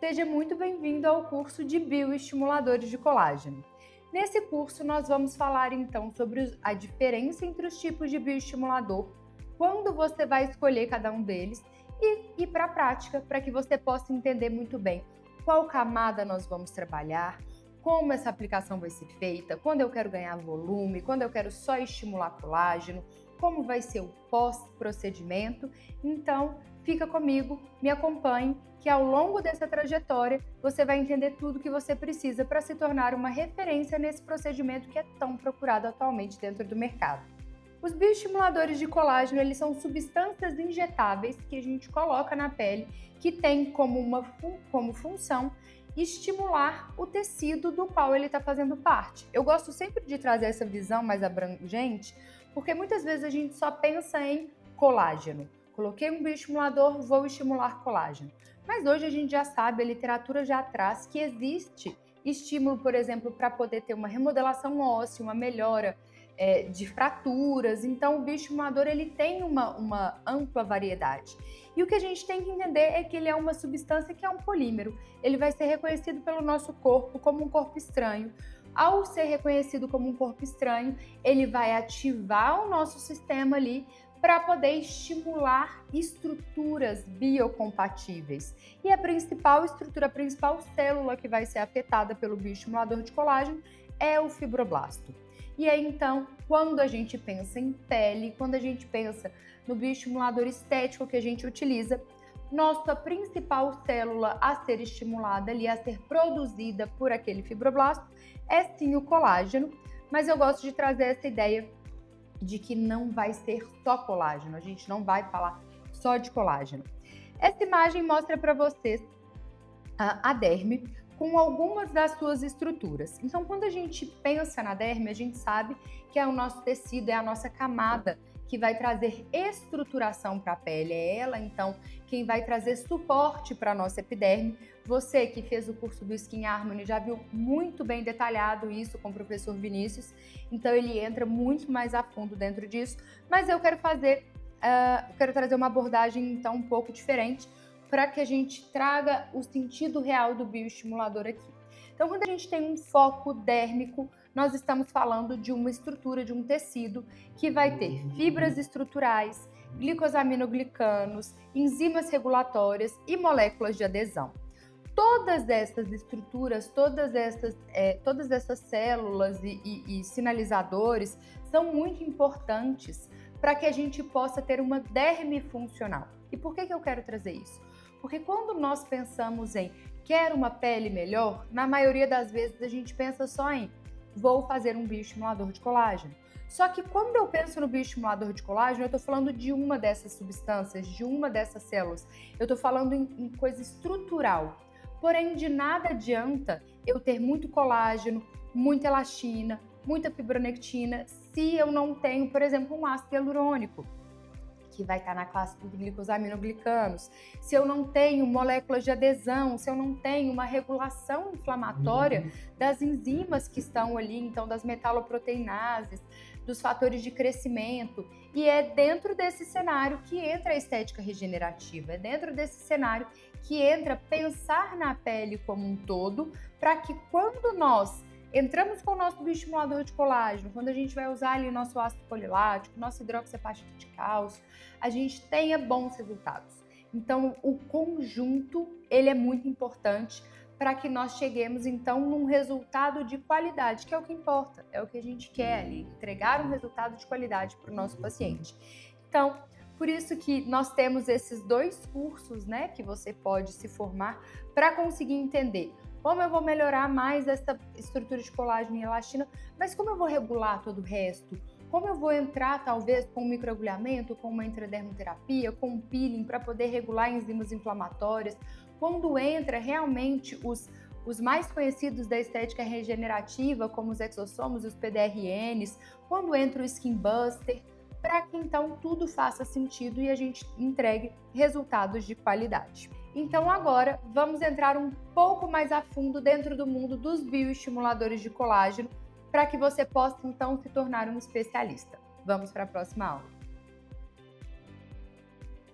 Seja muito bem-vindo ao curso de Bioestimuladores de Colágeno. Nesse curso, nós vamos falar então sobre a diferença entre os tipos de bioestimulador, quando você vai escolher cada um deles e ir para a prática, para que você possa entender muito bem qual camada nós vamos trabalhar, como essa aplicação vai ser feita, quando eu quero ganhar volume, quando eu quero só estimular colágeno, como vai ser o pós-procedimento. Então, fica comigo, me acompanhe, que ao longo dessa trajetória você vai entender tudo que você precisa para se tornar uma referência nesse procedimento que é tão procurado atualmente dentro do mercado. Os bioestimuladores de colágeno, eles são substâncias injetáveis que a gente coloca na pele, que tem como função estimular o tecido do qual ele está fazendo parte. Eu gosto sempre de trazer essa visão mais abrangente, porque muitas vezes a gente só pensa em colágeno. Coloquei um bioestimulador, vou estimular colágeno. Mas hoje a gente já sabe, a literatura já traz que existe estímulo, por exemplo, para poder ter uma remodelação óssea, uma melhora de fraturas. Então, o bioestimulador ele tem uma ampla variedade. E o que a gente tem que entender é que ele é uma substância que é um polímero. Ele vai ser reconhecido pelo nosso corpo como um corpo estranho. Ao ser reconhecido como um corpo estranho, ele vai ativar o nosso sistema ali para poder estimular estruturas biocompatíveis. E a principal célula que vai ser afetada pelo bioestimulador de colágeno é o fibroblasto. E aí, então, quando a gente pensa em pele, quando a gente pensa no bioestimulador estético que a gente utiliza, nossa principal célula a ser estimulada ali, a ser produzida por aquele fibroblasto, é sim o colágeno, mas eu gosto de trazer essa ideia de que não vai ser só colágeno, a gente não vai falar só de colágeno. Essa imagem mostra para vocês a derme com algumas das suas estruturas. Então, quando a gente pensa na derme, a gente sabe que é o nosso tecido, é a nossa camada que vai trazer estruturação para a pele. É ela, então, quem vai trazer suporte para a nossa epiderme. Você que fez o curso do Skin Harmony já viu muito bem detalhado isso com o professor Vinícius, então ele entra muito mais a fundo dentro disso, mas eu quero trazer uma abordagem então um pouco diferente, para que a gente traga o sentido real do bioestimulador aqui. Então, quando a gente tem um foco dérmico, nós estamos falando de uma estrutura, de um tecido que vai ter fibras estruturais, glicosaminoglicanos, enzimas regulatórias e moléculas de adesão. Todas essas estruturas, todas essas células e sinalizadores são muito importantes para que a gente possa ter uma derme funcional. E por que eu quero trazer isso? Porque quando nós pensamos em quero uma pele melhor, na maioria das vezes a gente pensa só em vou fazer um bioestimulador de colágeno. Só que quando eu penso no bioestimulador de colágeno, eu estou falando de uma dessas substâncias, de uma dessas células. Eu estou falando em coisa estrutural. Porém, de nada adianta eu ter muito colágeno, muita elastina, muita fibronectina, se eu não tenho, por exemplo, um ácido hialurônico, que vai estar na classe dos glicosaminoglicanos, se eu não tenho moléculas de adesão, se eu não tenho uma regulação inflamatória das enzimas que estão ali, então das metaloproteinases, dos fatores de crescimento. E é dentro desse cenário que entra a estética regenerativa, é dentro desse cenário que entra pensar na pele como um todo, para que quando nós entramos com o nosso bioestimulador de colágeno, quando a gente vai usar ali o nosso ácido polilático, nosso hidroxiapatita de cálcio, a gente tenha bons resultados. Então, o conjunto, ele é muito importante para que nós cheguemos, então, num resultado de qualidade, que é o que importa, é o que a gente quer ali, entregar um resultado de qualidade para o nosso paciente. Então, por isso que nós temos esses dois cursos, né, que você pode se formar para conseguir entender como eu vou melhorar mais essa estrutura de colágeno e elastina, mas como eu vou regular todo o resto? Como eu vou entrar, talvez, com um microagulhamento, com uma intradermoterapia, com um peeling para poder regular enzimas inflamatórias? Quando entra realmente os mais conhecidos da estética regenerativa, como os exossomos e os PDRNs, quando entra o Skin Buster, para que então tudo faça sentido e a gente entregue resultados de qualidade. Então agora vamos entrar um pouco mais a fundo dentro do mundo dos bioestimuladores de colágeno para que você possa então se tornar um especialista. Vamos para a próxima aula.